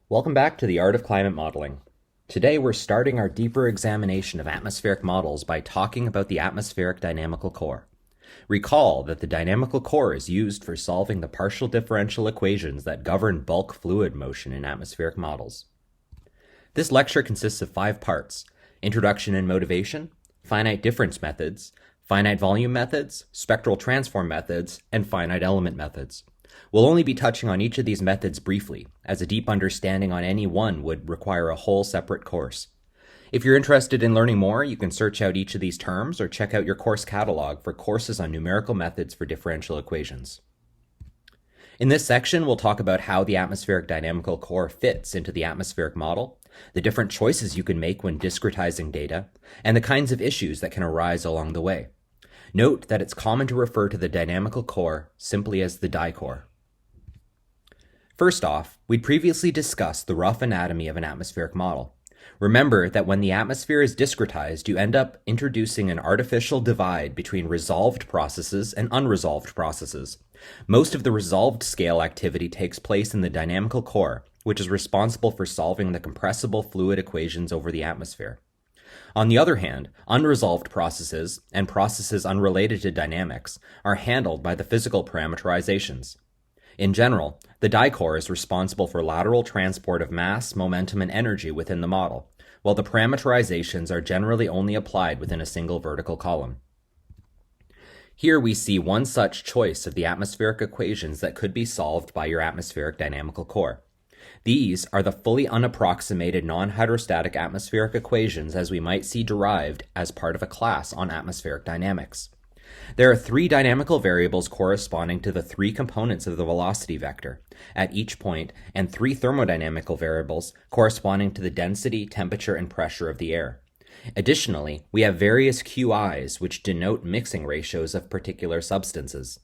Welcome back to the Art of Climate Modeling. Today we're starting our deeper examination of atmospheric models by talking about the atmospheric dynamical core. Recall that the dynamical core is used for solving the partial differential equations that govern bulk fluid motion in atmospheric models. This lecture consists of 5 parts: introduction and motivation, finite difference methods, finite volume methods, spectral transform methods, and finite element methods. We'll only be touching on each of these methods briefly, as a deep understanding on any one would require a whole separate course. If you're interested in learning more, you can search out each of these terms or check out your course catalog for courses on numerical methods for differential equations. In this section, we'll talk about how the atmospheric dynamical core fits into the atmospheric model, the different choices you can make when discretizing data, and the kinds of issues that can arise along the way. Note that it's common to refer to the dynamical core simply as the core. First off, we'd previously discussed the rough anatomy of an atmospheric model. Remember that when the atmosphere is discretized, you end up introducing an artificial divide between resolved processes and unresolved processes. Most of the resolved scale activity takes place in the dynamical core, which is responsible for solving the compressible fluid equations over the atmosphere. On the other hand, unresolved processes, and processes unrelated to dynamics, are handled by the physical parameterizations. In general, the core is responsible for lateral transport of mass, momentum, and energy within the model, while the parameterizations are generally only applied within a single vertical column. Here we see one such choice of the atmospheric equations that could be solved by your atmospheric dynamical core. These are the fully unapproximated non-hydrostatic atmospheric equations as we might see derived as part of a class on atmospheric dynamics. There are 3 dynamical variables corresponding to the 3 components of the velocity vector at each point, and 3 thermodynamical variables corresponding to the density, temperature, and pressure of the air. Additionally, we have various QIs which denote mixing ratios of particular substances.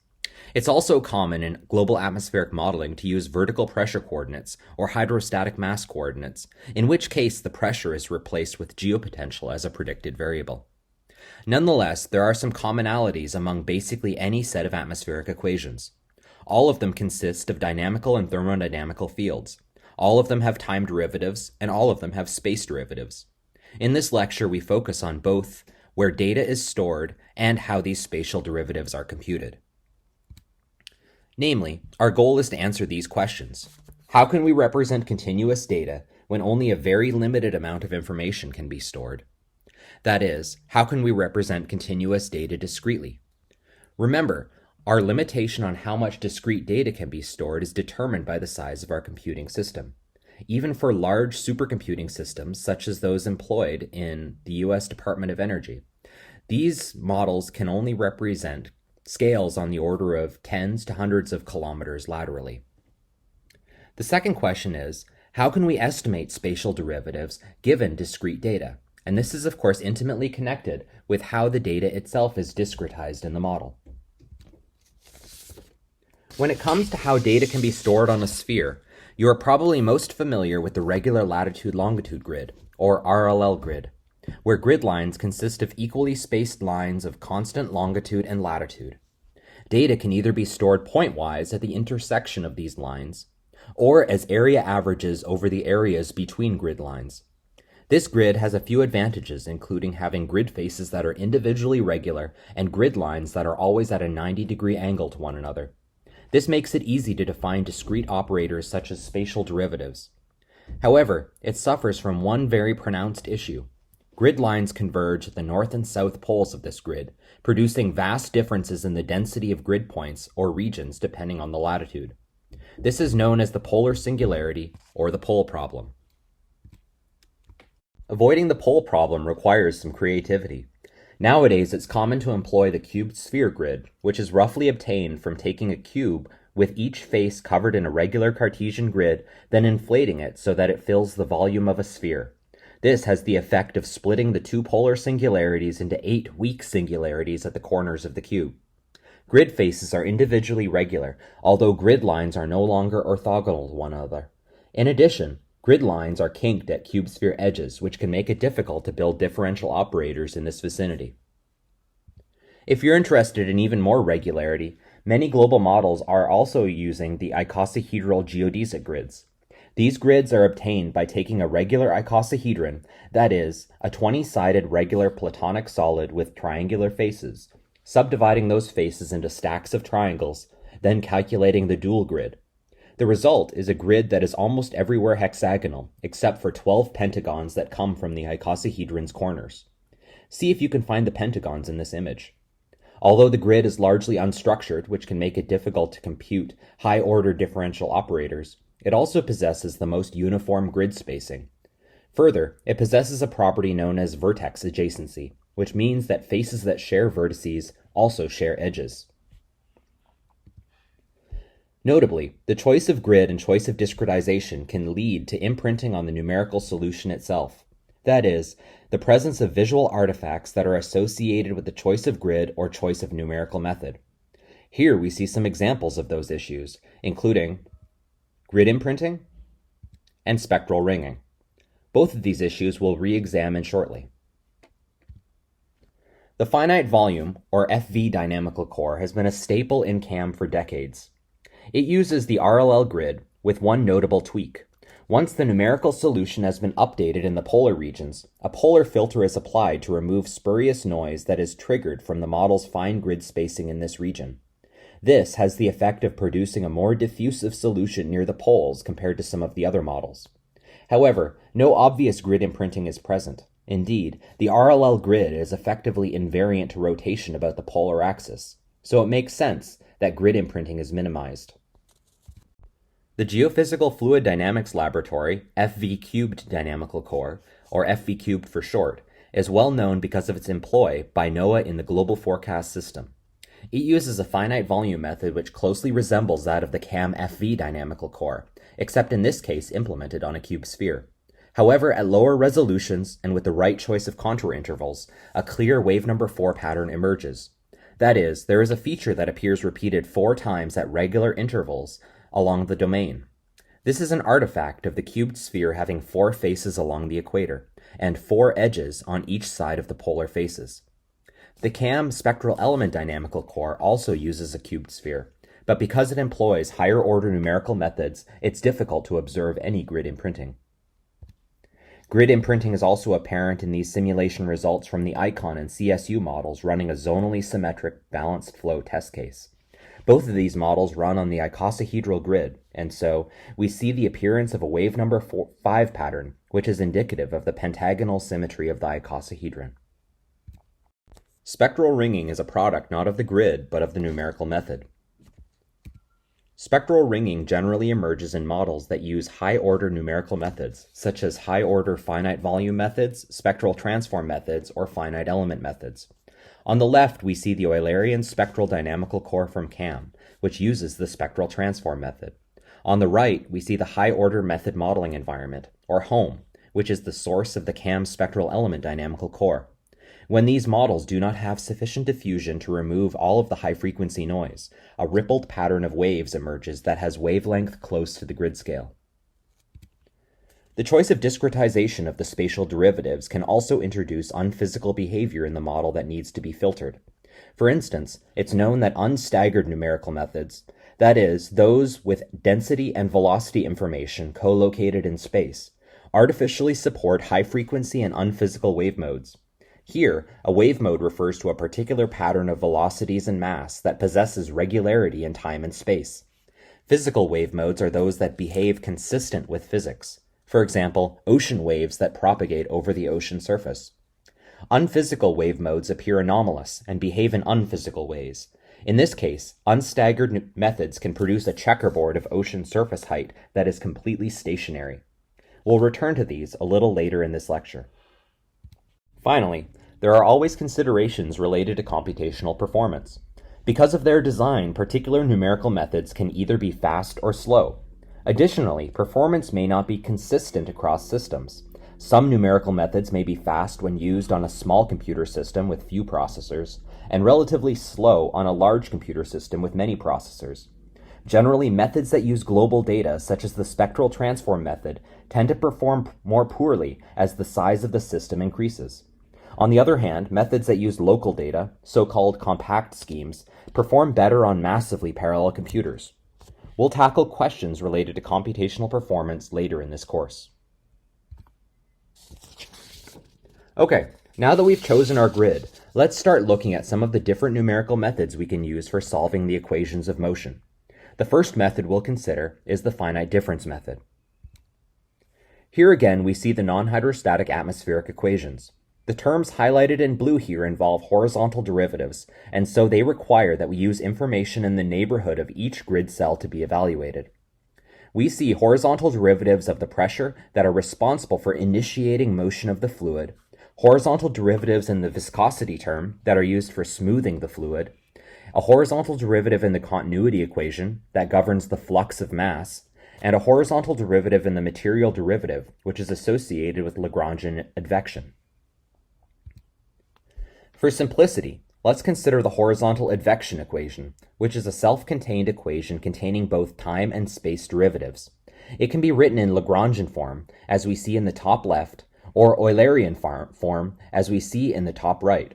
It's also common in global atmospheric modeling to use vertical pressure coordinates or hydrostatic mass coordinates, in which case the pressure is replaced with geopotential as a predicted variable. Nonetheless, there are some commonalities among basically any set of atmospheric equations. All of them consist of dynamical and thermodynamical fields. All of them have time derivatives, and all of them have space derivatives. In this lecture, we focus on both where data is stored and how these spatial derivatives are computed. Namely, our goal is to answer these questions. How can we represent continuous data when only a very limited amount of information can be stored? That is, how can we represent continuous data discretely? Remember, our limitation on how much discrete data can be stored is determined by the size of our computing system. Even for large supercomputing systems, such as those employed in the US Department of Energy, these models can only represent scales on the order of tens to hundreds of kilometers laterally. The second question is, how can we estimate spatial derivatives given discrete data? And this is, of course, intimately connected with how the data itself is discretized in the model. When it comes to how data can be stored on a sphere, you are probably most familiar with the regular latitude-longitude grid, or RLL grid, where grid lines consist of equally spaced lines of constant longitude and latitude. Data can either be stored pointwise at the intersection of these lines, or as area averages over the areas between grid lines. This grid has a few advantages, including having grid faces that are individually regular and grid lines that are always at a 90-degree angle to one another. This makes it easy to define discrete operators such as spatial derivatives. However, it suffers from one very pronounced issue. Grid lines converge at the north and south poles of this grid, producing vast differences in the density of grid points or regions depending on the latitude. This is known as the polar singularity or the pole problem. Avoiding the pole problem requires some creativity. Nowadays, it's common to employ the cubed sphere grid, which is roughly obtained from taking a cube with each face covered in a regular Cartesian grid, then inflating it so that it fills the volume of a sphere. This has the effect of splitting the 2 polar singularities into 8 weak singularities at the corners of the cube. Grid faces are individually regular, although grid lines are no longer orthogonal to one another. In addition, grid lines are kinked at cube sphere edges, which can make it difficult to build differential operators in this vicinity. If you're interested in even more regularity, many global models are also using the icosahedral geodesic grids. These grids are obtained by taking a regular icosahedron, that is, a 20-sided regular platonic solid with triangular faces, subdividing those faces into stacks of triangles, then calculating the dual grid. The result is a grid that is almost everywhere hexagonal, except for 12 pentagons that come from the icosahedron's corners. See if you can find the pentagons in this image. Although the grid is largely unstructured, which can make it difficult to compute high-order differential operators, it also possesses the most uniform grid spacing. Further, it possesses a property known as vertex adjacency, which means that faces that share vertices also share edges. Notably, the choice of grid and choice of discretization can lead to imprinting on the numerical solution itself. That is, the presence of visual artifacts that are associated with the choice of grid or choice of numerical method. Here we see some examples of those issues, including grid imprinting and spectral ringing. Both of these issues we'll re-examine shortly. The finite volume, or FV dynamical core, has been a staple in CAM for decades. It uses the RLL grid with one notable tweak. Once the numerical solution has been updated in the polar regions, a polar filter is applied to remove spurious noise that is triggered from the model's fine grid spacing in this region. This has the effect of producing a more diffusive solution near the poles compared to some of the other models. However, no obvious grid imprinting is present. Indeed, the RLL grid is effectively invariant to rotation about the polar axis, so it makes sense that grid imprinting is minimized. The Geophysical Fluid Dynamics Laboratory, FV-cubed dynamical core, or FV-cubed for short, is well known because of its employ by NOAA in the Global Forecast System. It uses a finite volume method which closely resembles that of the CAM FV dynamical core, except in this case implemented on a cube sphere. However, at lower resolutions and with the right choice of contour intervals, a clear wave number 4 pattern emerges. That is, there is a feature that appears repeated 4 times at regular intervals along the domain. This is an artifact of the cubed sphere having 4 faces along the equator, and 4 edges on each side of the polar faces. The CAM spectral element dynamical core also uses a cubed sphere, but because it employs higher order numerical methods, it's difficult to observe any grid imprinting. Grid imprinting is also apparent in these simulation results from the ICON and CSU models running a zonally symmetric balanced flow test case. Both of these models run on the icosahedral grid, and so we see the appearance of a wave number 5 pattern, which is indicative of the pentagonal symmetry of the icosahedron. Spectral ringing is a product not of the grid, but of the numerical method. Spectral ringing generally emerges in models that use high-order numerical methods, such as high-order finite volume methods, spectral transform methods, or finite element methods. On the left, we see the Eulerian spectral dynamical core from CAM, which uses the spectral transform method. On the right, we see the high-order method modeling environment, or HOME, which is the source of the CAM spectral element dynamical core. When these models do not have sufficient diffusion to remove all of the high-frequency noise, a rippled pattern of waves emerges that has wavelength close to the grid scale. The choice of discretization of the spatial derivatives can also introduce unphysical behavior in the model that needs to be filtered. For instance, it's known that unstaggered numerical methods, that is, those with density and velocity information co-located in space, artificially support high-frequency and unphysical wave modes. Here, a wave mode refers to a particular pattern of velocities and mass that possesses regularity in time and space. Physical wave modes are those that behave consistent with physics. For example, ocean waves that propagate over the ocean surface. Unphysical wave modes appear anomalous and behave in unphysical ways. In this case, unstaggered methods can produce a checkerboard of ocean surface height that is completely stationary. We'll return to these a little later in this lecture. Finally, there are always considerations related to computational performance. Because of their design, particular numerical methods can either be fast or slow. Additionally, performance may not be consistent across systems. Some numerical methods may be fast when used on a small computer system with few processors, and relatively slow on a large computer system with many processors. Generally, methods that use global data, such as the spectral transform method, tend to perform more poorly as the size of the system increases. On the other hand, methods that use local data, so-called compact schemes, perform better on massively parallel computers. We'll tackle questions related to computational performance later in this course. Okay, now that we've chosen our grid, let's start looking at some of the different numerical methods we can use for solving the equations of motion. The first method we'll consider is the finite difference method. Here again, we see the non-hydrostatic atmospheric equations. The terms highlighted in blue here involve horizontal derivatives, and so they require that we use information in the neighborhood of each grid cell to be evaluated. We see horizontal derivatives of the pressure that are responsible for initiating motion of the fluid, horizontal derivatives in the viscosity term that are used for smoothing the fluid, a horizontal derivative in the continuity equation that governs the flux of mass, and a horizontal derivative in the material derivative, which is associated with Lagrangian advection. For simplicity, let's consider the horizontal advection equation, which is a self-contained equation containing both time and space derivatives. It can be written in Lagrangian form, as we see in the top left, or Eulerian form, as we see in the top right.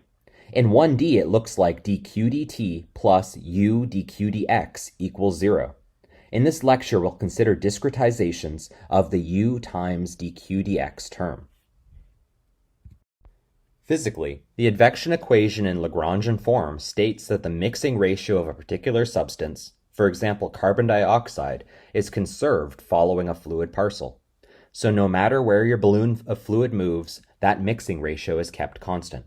In 1D, it looks like dq dt plus u dq dx equals 0. In this lecture, we'll consider discretizations of the u times dq dx term. Physically, the advection equation in Lagrangian form states that the mixing ratio of a particular substance, for example carbon dioxide, is conserved following a fluid parcel. So no matter where your balloon of fluid moves, that mixing ratio is kept constant.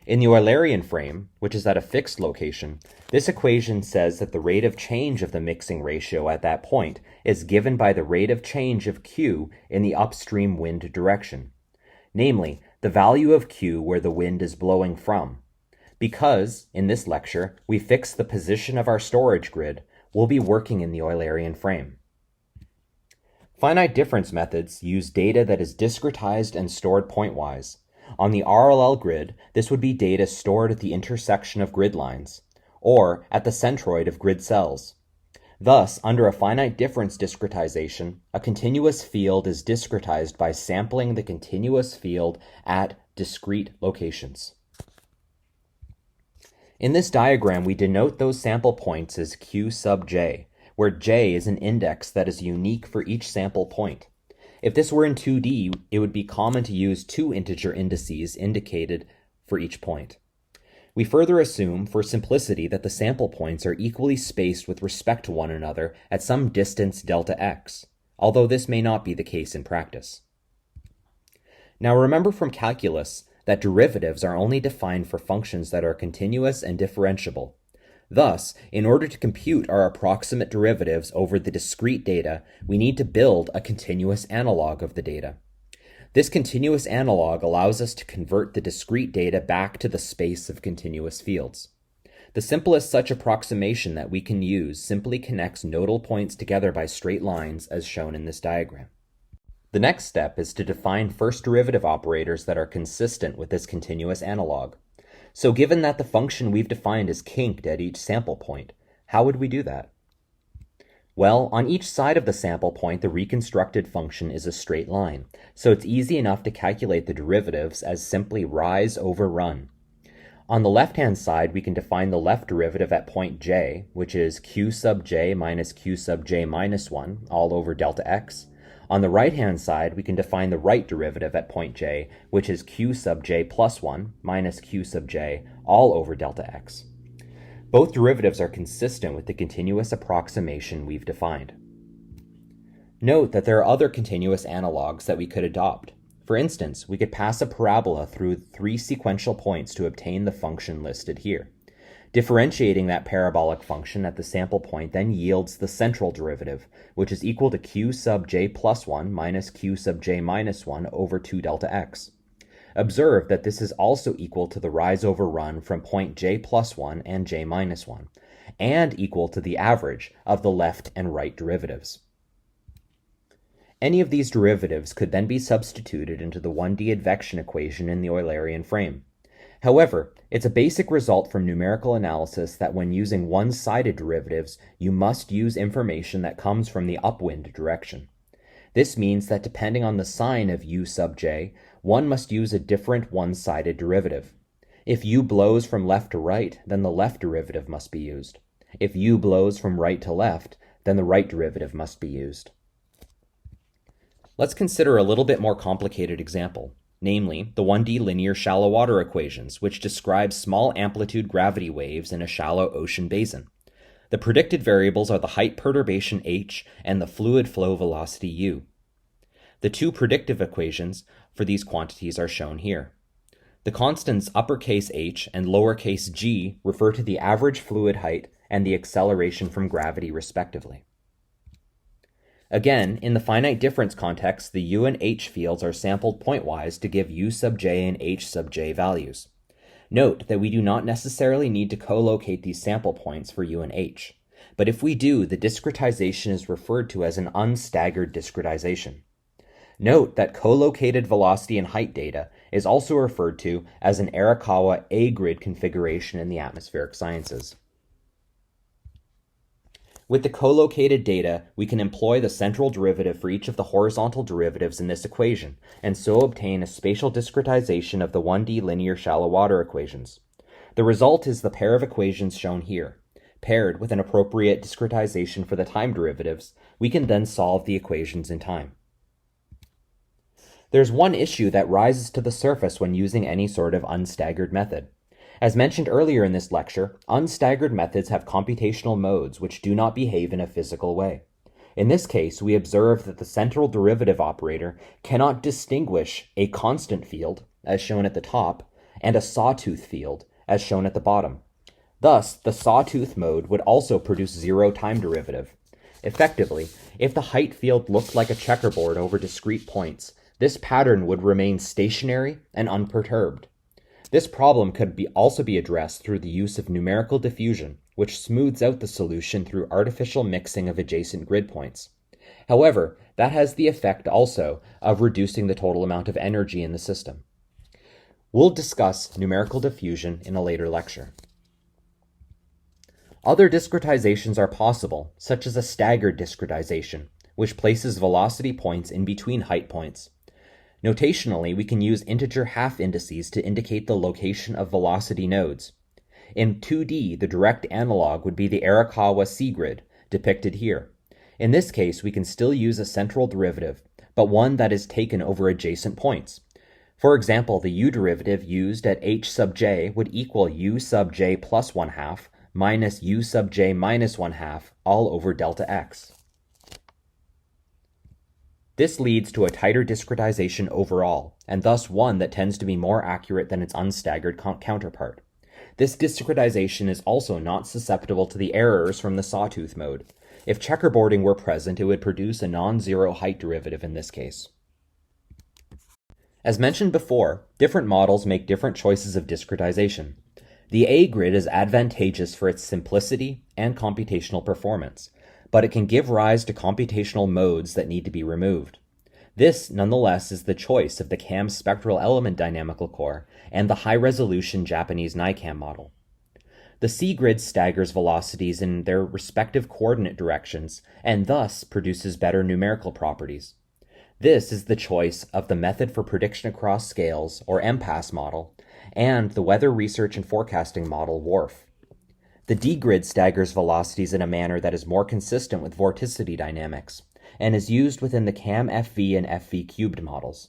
In the Eulerian frame, which is at a fixed location, this equation says that the rate of change of the mixing ratio at that point is given by the rate of change of Q in the upstream wind direction, namely, the value of Q where the wind is blowing from. Because, in this lecture, we fix the position of our storage grid, we'll be working in the Eulerian frame. Finite difference methods use data that is discretized and stored pointwise. On the RLL grid, this would be data stored at the intersection of grid lines, or at the centroid of grid cells. Thus, under a finite difference discretization, a continuous field is discretized by sampling the continuous field at discrete locations. In this diagram, we denote those sample points as Q sub j, where j is an index that is unique for each sample point. If this were in 2D, it would be common to use two integer indices indicated for each point. We further assume, for simplicity, that the sample points are equally spaced with respect to one another at some distance delta x, although this may not be the case in practice. Now remember from calculus that derivatives are only defined for functions that are continuous and differentiable. Thus, in order to compute our approximate derivatives over the discrete data, we need to build a continuous analog of the data. This continuous analog allows us to convert the discrete data back to the space of continuous fields. The simplest such approximation that we can use simply connects nodal points together by straight lines as shown in this diagram. The next step is to define first derivative operators that are consistent with this continuous analog. So given that the function we've defined is kinked at each sample point, how would we do that? Well, on each side of the sample point, the reconstructed function is a straight line, so it's easy enough to calculate the derivatives as simply rise over run. On the left-hand side, we can define the left derivative at point j, which is q sub j minus q sub j minus 1, all over delta x. On the right-hand side, we can define the right derivative at point j, which is q sub j plus 1 minus q sub j, all over delta x. Both derivatives are consistent with the continuous approximation we've defined. Note that there are other continuous analogs that we could adopt. For instance, we could pass a parabola through 3 sequential points to obtain the function listed here. Differentiating that parabolic function at the sample point then yields the central derivative, which is equal to q sub j plus 1 minus q sub j minus 1 over 2 delta x. Observe that this is also equal to the rise over run from point j plus 1 and j minus 1, and equal to the average of the left and right derivatives. Any of these derivatives could then be substituted into the 1D advection equation in the Eulerian frame. However, it's a basic result from numerical analysis that when using one-sided derivatives, you must use information that comes from the upwind direction. This means that depending on the sign of u sub j, one must use a different one-sided derivative. If u blows from left to right, then the left derivative must be used. If u blows from right to left, then the right derivative must be used. Let's consider a little bit more complicated example, namely the 1D linear shallow water equations, which describe small amplitude gravity waves in a shallow ocean basin. The predicted variables are the height perturbation h and the fluid flow velocity u. The two predictive equations for these quantities are shown here. The constants uppercase h and lowercase g refer to the average fluid height and the acceleration from gravity respectively. Again, in the finite difference context, the u and h fields are sampled pointwise to give u sub j and h sub j values. Note that we do not necessarily need to co-locate these sample points for u and h, but if we do, the discretization is referred to as an unstaggered discretization. Note that co-located velocity and height data is also referred to as an Arakawa A-grid configuration in the atmospheric sciences. With the co-located data, we can employ the central derivative for each of the horizontal derivatives in this equation, and so obtain a spatial discretization of the 1D linear shallow water equations. The result is the pair of equations shown here. Paired with an appropriate discretization for the time derivatives, we can then solve the equations in time. There's one issue that rises to the surface when using any sort of unstaggered method. As mentioned earlier in this lecture, unstaggered methods have computational modes which do not behave in a physical way. In this case, we observe that the central derivative operator cannot distinguish a constant field, as shown at the top, and a sawtooth field, as shown at the bottom. Thus, the sawtooth mode would also produce zero time derivative. Effectively, if the height field looked like a checkerboard over discrete points, this pattern would remain stationary and unperturbed. This problem could also be addressed through the use of numerical diffusion, which smooths out the solution through artificial mixing of adjacent grid points. However, that has the effect also of reducing the total amount of energy in the system. We'll discuss numerical diffusion in a later lecture. Other discretizations are possible, such as a staggered discretization, which places velocity points in between height points. Notationally, we can use integer half indices to indicate the location of velocity nodes. In 2D, the direct analog would be the Arakawa C-grid, depicted here. In this case, we can still use a central derivative, but one that is taken over adjacent points. For example, the u derivative used at h sub j would equal u sub j plus 1/2 minus u sub j minus 1/2 all over delta x. This leads to a tighter discretization overall, and thus one that tends to be more accurate than its unstaggered counterpart. This discretization is also not susceptible to the errors from the sawtooth mode. If checkerboarding were present, it would produce a non-zero height derivative in this case. As mentioned before, different models make different choices of discretization. The A-grid is advantageous for its simplicity and computational performance, but it can give rise to computational modes that need to be removed. This, nonetheless, is the choice of the CAM spectral element dynamical core and the high-resolution Japanese NICAM model. The C-grid staggers velocities in their respective coordinate directions and thus produces better numerical properties. This is the choice of the method for prediction across scales, or MPAS model, and the weather research and forecasting model, WRF. The D-grid staggers velocities in a manner that is more consistent with vorticity dynamics, and is used within the CAM FV and FV cubed models.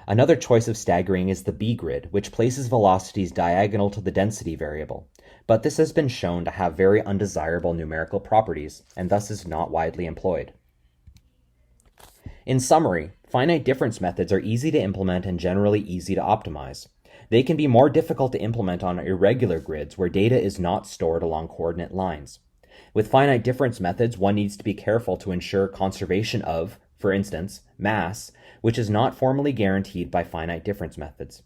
Another choice of staggering is the B-grid, which places velocities diagonal to the density variable, but this has been shown to have very undesirable numerical properties, and thus is not widely employed. In summary, finite difference methods are easy to implement and generally easy to optimize. They can be more difficult to implement on irregular grids where data is not stored along coordinate lines. With finite difference methods, one needs to be careful to ensure conservation of, for instance, mass, which is not formally guaranteed by finite difference methods.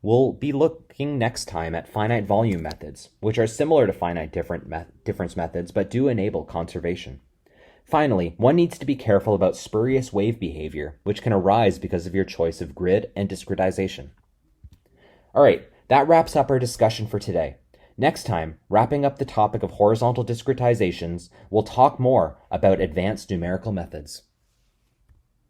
We'll be looking next time at finite volume methods, which are similar to finite difference methods but do enable conservation. Finally, one needs to be careful about spurious wave behavior, which can arise because of your choice of grid and discretization. Alright, that wraps up our discussion for today. Next time, wrapping up the topic of horizontal discretizations, we'll talk more about advanced numerical methods.